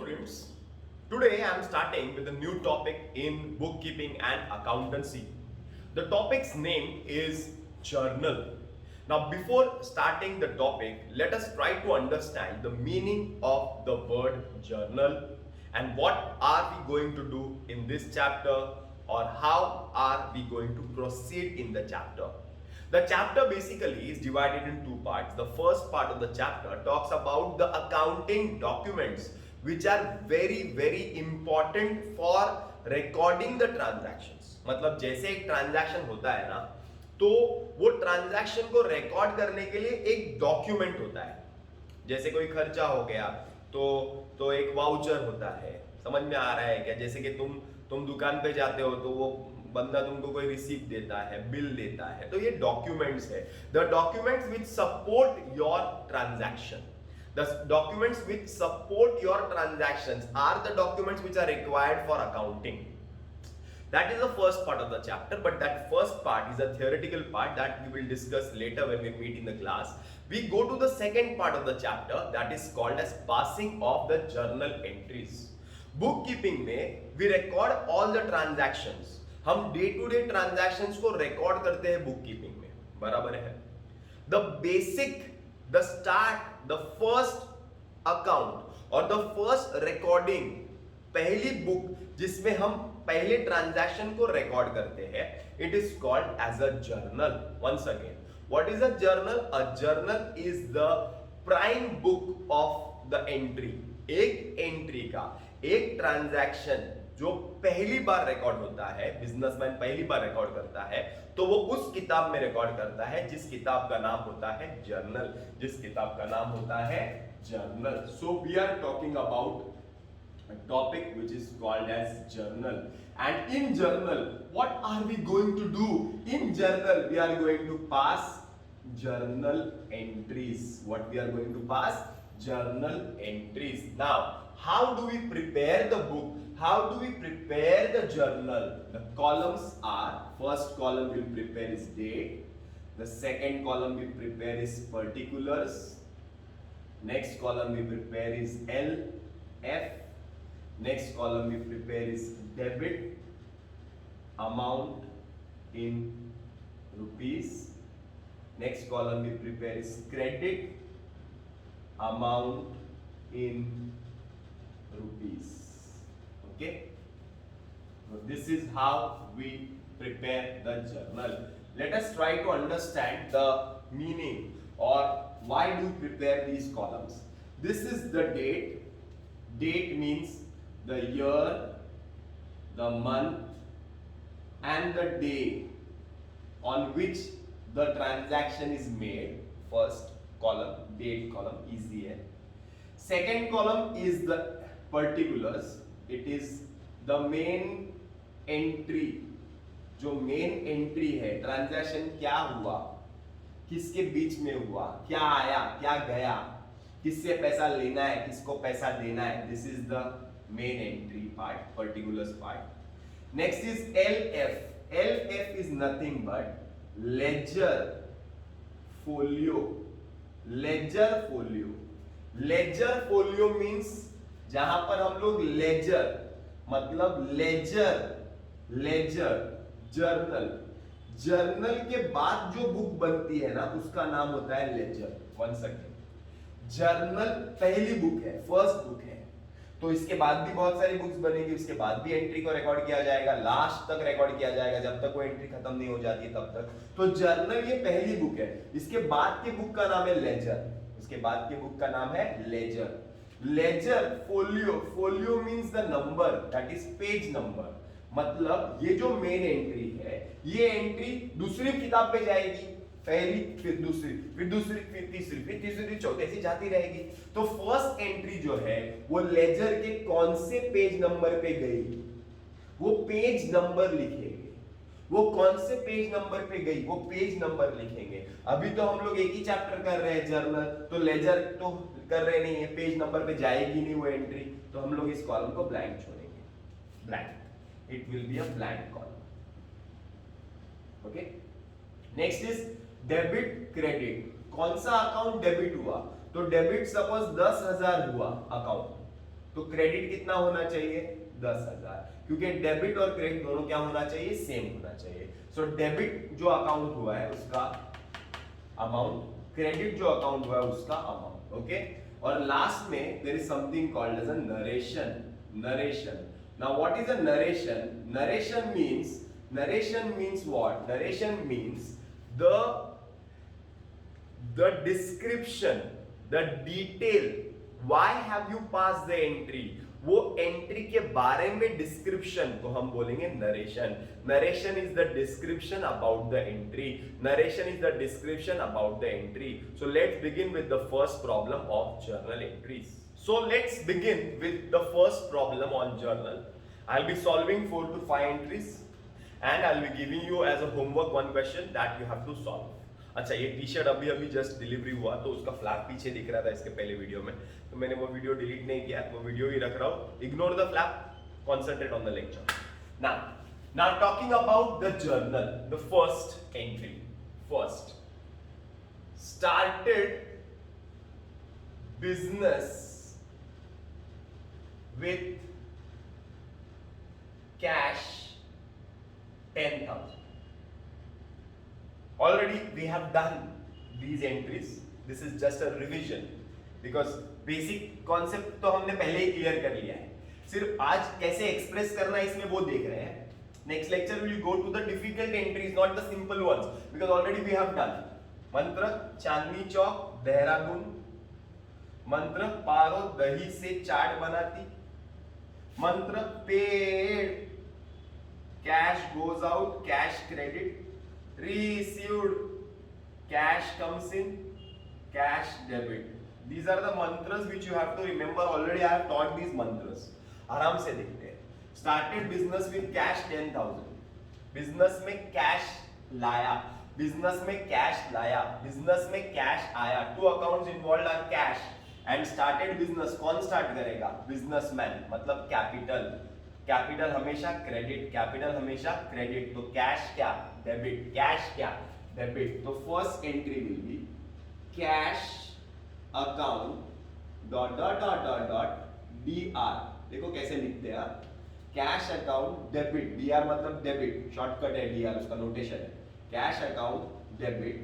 students, today I am starting with a new topic in bookkeeping and accountancy. The topic's name is journal. Now, before starting the topic, let us try to understand the meaning of the word journal and what are we going to do in this chapter or how are we going to proceed in the chapter. The chapter basically is divided in two parts. The first part of the chapter talks about the accounting documents which are very important for recording the transactions. मतलब जैसे एक transaction होता है ना, तो वो transaction को record करने के लिए एक डॉक्यूमेंट होता है. जैसे कोई खर्चा हो गया तो एक वाउचर होता है. समझ में आ रहा है क्या? जैसे कि तुम दुकान पे जाते हो तो वो बंदा तुमको कोई रिसीप्ट देता है, बिल देता है, तो ये डॉक्यूमेंट्स है. The documents which support your transaction, the documents which support your transactions are the documents which are required for accounting. That is the first part of the chapter, but that first part is a theoretical part that we will discuss later when we meet in the class. We go to the second part of the chapter that is called as passing of the journal entries. Bookkeeping में we record all the transactions. हम day to day transactions को record करते हैं bookkeeping में, बराबर है. The basic, the start, the first account और the first recording, पहली बुक जिसमें हम पहले ट्रांजैक्शन को रिकॉर्ड करते हैं, it is called as a journal. Once again, what is a journal? A journal is the prime book of the entry. एक entry का, एक ट्रांजैक्शन जो पहली बार रिकॉर्ड होता है, बिजनेसमैन पहली बार रिकॉर्ड करता है, तो वो उस किताब में रिकॉर्ड करता है जिस किताब का नाम होता है जर्नल. जिस किताब का नाम होता है journal. So we are talking about a topic which is called as journal. And in journal, what are we going to do? In journal, we are going to pass journal entries. What we are going to pass? Journal entries. Now, how do we prepare the book? How do we prepare the journal? The columns are, first column we'll prepare is date. The second column we prepare is particulars. Next column we prepare is L, F. Next column we prepare is debit, amount in rupees. Next column we prepare is credit, amount in rupees. Okay, so this is how we prepare the journal. Let us try to understand the meaning or why do we prepare these columns. This is the date. Date means the year, the month and the day on which the transaction is made. First column, date column, easy है. Second column is the particulars. It is the main entry. जो main entry है, transaction क्या हुआ, किसके बीच में हुआ, क्या आया, क्या गया, किससे पैसा लेना है, किसको पैसा देना है. This is the main entry part, particulars part. Next is LF. LF is nothing but ledger folio. Ledger folio. Ledger folio means जहां पर हम लोग लेजर, मतलब लेजर जर्नल. जर्नल के बाद जो बुक बनती है ना, उसका नाम होता है लेजर. One second. जर्नल पहली बुक है, फर्स्ट बुक है, तो इसके बाद भी बहुत सारी बुक्स बनेगी, उसके बाद भी एंट्री को रिकॉर्ड किया जाएगा, लास्ट तक रिकॉर्ड किया जाएगा जब तक वो एंट्री खत्म नहीं हो जाती तब तक. तो जर्नल ये पहली बुक है. इसके बाद की बुक का नाम है लेजर. इसके बाद की बुक का नाम है ledger. Ledger folio. Folio means the number, that is page number. मतलब ये जो मेन एंट्री है, ये एंट्री दूसरी किताब पे जाएगी, पहली फिर दूसरी फिर दूसरी फिर तीसरी फिर तीसरी चौथी ऐसी जाती रहेगी. तो फर्स्ट एंट्री जो है वो लेजर के कौन से पेज नंबर पे गई, वो पेज नंबर लिखेंगे. वो कौन से पेज नंबर पे गई, वो पेज नंबर लिखेंगे. अभी तो हम लोग एक ही चैप्टर कर रहे हैं जर्नल, तो लेजर तो कर रहे नहीं है, पेज नंबर पे जाएगी नहीं वो एंट्री, तो हम लोग इस कॉलम को ब्लैंक छोड़ेंगे. Blank, it will be a blank column. Okay. Next is debit credit. कौन सा अकाउंट डेबिट हुआ, तो डेबिट सपोज 10,000 हुआ अकाउंट, तो क्रेडिट कितना होना चाहिए 10,000, क्योंकि डेबिट और क्रेडिट दोनों क्या होना चाहिए सेम होना चाहिए। सो डेबिट जो अकाउंट हुआ है उसका अमाउंट, क्रेडिट जो अकाउंट हुआ है उसका अमाउंट। ओके, और लास्ट में there is something called as a narration. Now what is a narration? Narration means what? Narration means the description, the detail, why have you passed the entry, वो entry के बारे में description को हम बोलेंगे narration. Narration is the description about the entry, narration is the description about the entry. So let's begin with the first problem of journal entries. So let's begin with the first problem on journal. I will be solving 4 to 5 entries and I'll be giving you as a homework one question that you have to solve. अच्छा, ये T shirt अभी अभी just delivery हुआ तो उसका flag पीछे दिख रहा था इसके पहले वीडियो में, तो मैंने वो वीडियो डिलीट नहीं किया, वो वीडियो ही रख रहा हूँ। Ignore the flag, concentrate on the lecture. now talking about the journal, the first entry, first started business with cash 10,000. Already we have done these entries. This is just a revision because basic concept तो हमने पहले ही clear कर लिया है, सिर्फ आज कैसे express करना है इसमें वो देख रहे हैं। Next lecture will go to the difficult entries, not the simple ones, because already we have done mantra Chandni चौक देहरादून, मंत्र पारो दही से चाट बनाती, मंत्र पेड़ cash goes out, cash credit, received, cash comes in, cash debit. These are the mantras which you have to remember. Already I have taught these mantras. आराम से देखते हैं। Started business with cash 10,000. Business में cash लाया, business में cash लाया, business में cash आया। 2 accounts involved are cash and started business. कौन स्टार्ट करेगा? बिजनेसमैन, मतलब कैपिटल। कैपिटल हमेशा क्रेडिट, कैपिटल हमेशा क्रेडिट, तो कैश क्या? डेबिट, कैश क्या? डेबिट। तो first entry will be cash account dot dot dot dot dot DR. देखो कैसे लिखते हैं, कैश अकाउंट डेबिट, डीआर मतलब डेबिट, शॉर्टकट है डीआर, उसका नोटेशन है। Cash account debit,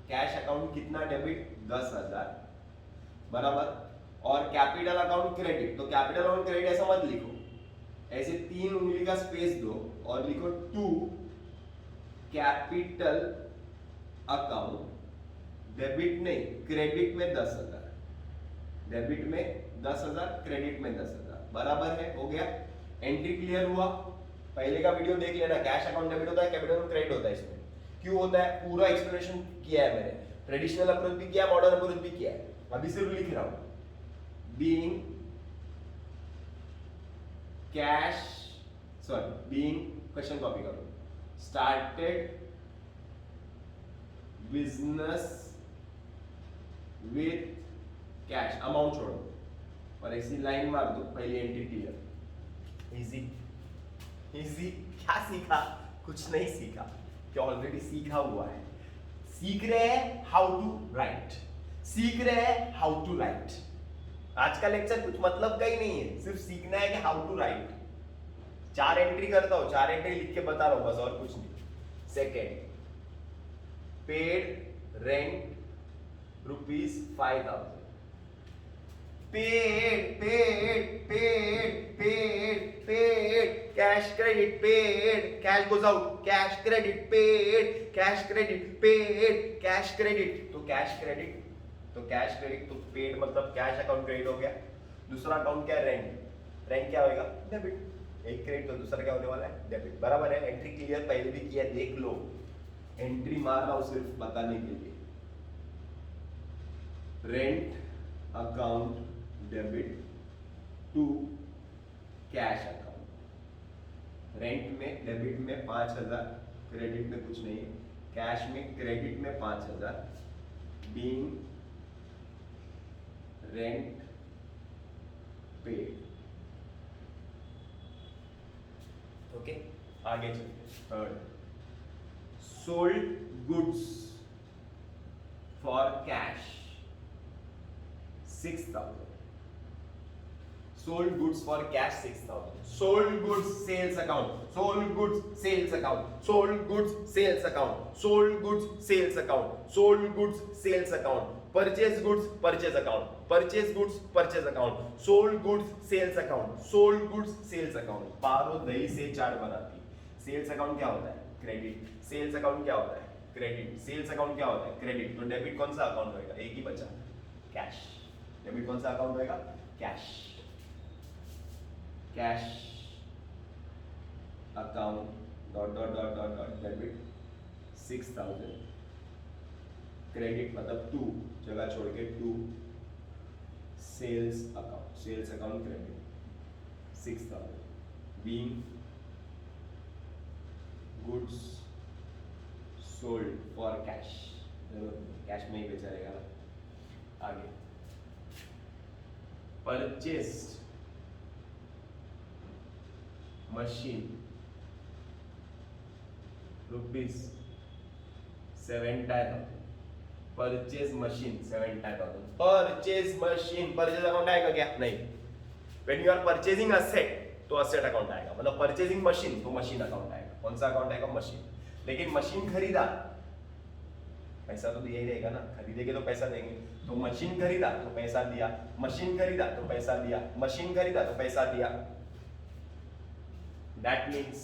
cash account कितना डेबिट? 10,000 बराबर, और कैपिटल अकाउंट क्रेडिट, तो कैपिटल अकाउंट क्रेडिट ऐसा मत लिखो, ऐसे 3 उंगली का स्पेस दो और लिखो टू कैपिटल अकाउंट डेबिट नहीं क्रेडिट में 10,000, डेबिट में 10,000 क्रेडिट में 10,000 बराबर है। हो गया, एंट्री क्लियर हुआ। पहले का वीडियो देख लेना, कैश अकाउंट डेबिट होता है, कैपिटल अकाउंट क्रेडिट होता है। इसमें क्यों होता है पूरा एक्सप्लेनेशन किया है मैंने, ट्रेडिशनल अप्रोच भी किया, मॉडर्न अप्रोच भी किया है, अभी सिर्फ लिख रहा हूं। Being cash, sorry being, question copy करो, started business with cash, amount छोड़ो और ऐसी लाइन मार दो, पहली एंट्री क्लियर। Easy easy. क्या सीखा? कुछ नहीं सीखा, क्या ऑलरेडी सीखा हुआ है। सीख रहे हैं हाउ टू राइट, सीख रहे हैं हाउ टू राइट। आज का लेक्चर कुछ मतलब का ही नहीं है, सिर्फ सीखना है कि हाउ टू राइट। 4 एंट्री करता हूं, 4 एंट्री लिख के बता रहा हूं बस, और कुछ नहीं। Second, paid rent ₹5,000, paid paid paid paid paid, cash credit paid, cash goes out, cash credit paid, cash credit paid, cash credit, तो कैश क्रेडिट, तो कैश क्रेडिट, तो पेड मतलब कैश अकाउंट क्रेडिट हो गया। दूसरा अकाउंट क्या है? Rent, rent क्या होगा? डेबिट। एक क्रेडिट तो दूसरा क्या होने वाला है? डेबिट। बराबर है, एंट्री क्लियर, पहले भी किया, देख लो, एंट्री मार रहा हूं सिर्फ बताने के लिए। Rent account debit to cash account, rent में डेबिट में 5,000, क्रेडिट में कुछ नहीं है, कैश में क्रेडिट में 5,000, बीइंग रेंट पेड। ओके, आगे चलते। Third, sold goods for cash 6,000, sold goods for cash 6,000, sold goods sales account, sold goods sales account, sold goods sales account, sold goods sales account, sold goods sales account, purchase goods purchase account, purchase goods purchase account, sold goods sales account, sold goods sales account. पारो दही से चाट बनाती. Sales account क्या होता है? Credit. Sales account क्या होता है? Credit. Sales account क्या होता है? क्रेडिट. तो डेबिट कौन सा अकाउंट होएगा? एक ही बचा, कैश. डेबिट कौन सा अकाउंट होएगा? Cash. Cash account dot dot dot dot dot debit 6,000. Credit मतलब 2 जगह छोड़ के 2. Sales account credit 6,000 being goods sold for cash. Cash में ही बेचा रहेगा ना. आगे purchased machine rupees 7,000. Purchase machine 7,000. Purchase machine. Purchase account आएगा क्या? नहीं. When you are purchasing asset तो असेट अकाउंट आएगा. मतलब परचेजिंग मशीन तो मशीन अकाउंट आएगा. कौन सा अकाउंट आएगा? मशीन. लेकिन मशीन खरीदा, पैसा तो दिया ही रहेगा ना. खरीदेंगे तो पैसा देंगे. तो मशीन खरीदा तो पैसा दिया, मशीन खरीदा तो पैसा दिया, मशीन खरीदा तो पैसा दिया. That means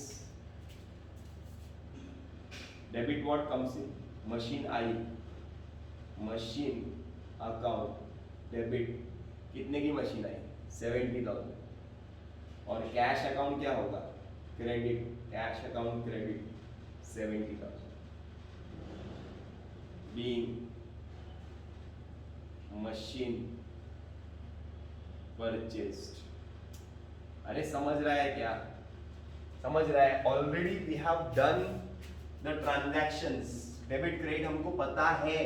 debit what comes in? Machine I, machine account debit. कितने की मशीन आई? 70,000. और कैश अकाउंट क्या होगा? Credit. Cash account credit 70,000. Being machine purchased. अरे समझ रहा है क्या? समझ रहा है? Already we have done the transactions. Debit credit हमको पता है,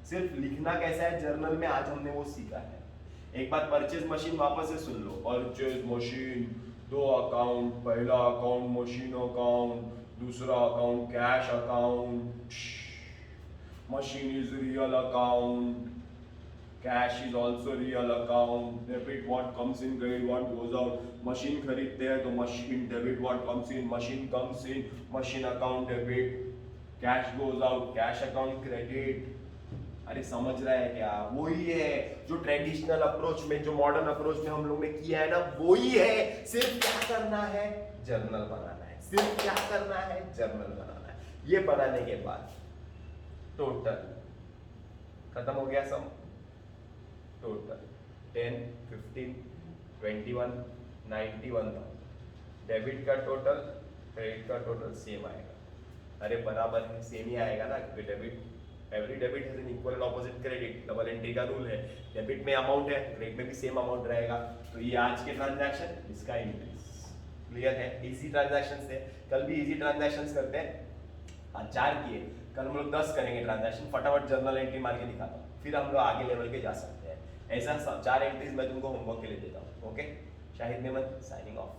सिर्फ लिखना कैसा है जर्नल में आज हमने वो सीखा है. एक बार परचेज मशीन वापस से सुन लो. Purchase machine 2 account. पहला अकाउंट मशीन अकाउंट, दूसरा account cash account. Machine is real account, cash is also real account. Debit what comes in, credit what goes out. Machine खरीदते हैं तो machine debit what comes in, machine comes in, machine account debit. Cash goes out, cash account credit. अरे समझ रहा है क्या? वही है जो ट्रेडिशनल अप्रोच में, जो मॉडर्न अप्रोच में हम लोग ने किया है ना, वही है. सिर्फ क्या करना है? जर्नल बनाना है. सिर्फ क्या करना है? जर्नल बनाना है. ये बनाने के बाद टोटल खत्म हो गया सम. टोटल 10, 15, 21, 91,000. डेबिट का टोटल, क्रेडिट का टोटल सेम आएगा. अरे बराबर है, सेम ही आएगा ना, क्योंकि debit, every debit has an equal and opposite credit. Double entry का रूल है. डेबिट में अमाउंट है, क्रेडिट में भी सेम अमाउंट रहेगा. तो ये आज के ट्रांजैक्शन, इसका इंक्रीज. क्लियर है? इजी ट्रांजैक्शन थे. कल भी इजी ट्रांजैक्शन करते हैं. आज 4 किए, कल हम लोग 10 करेंगे ट्रांजैक्शन. फटाफट जर्नल एंट्री मार के दिखाता हूँ, फिर हम लोग आगे लेवल पे जा सकते हैं. ऐसा 4 एंट्रीज मैं तुमको होमवर्क के लिए देता हूँ. Okay? Shahid Memon signing off.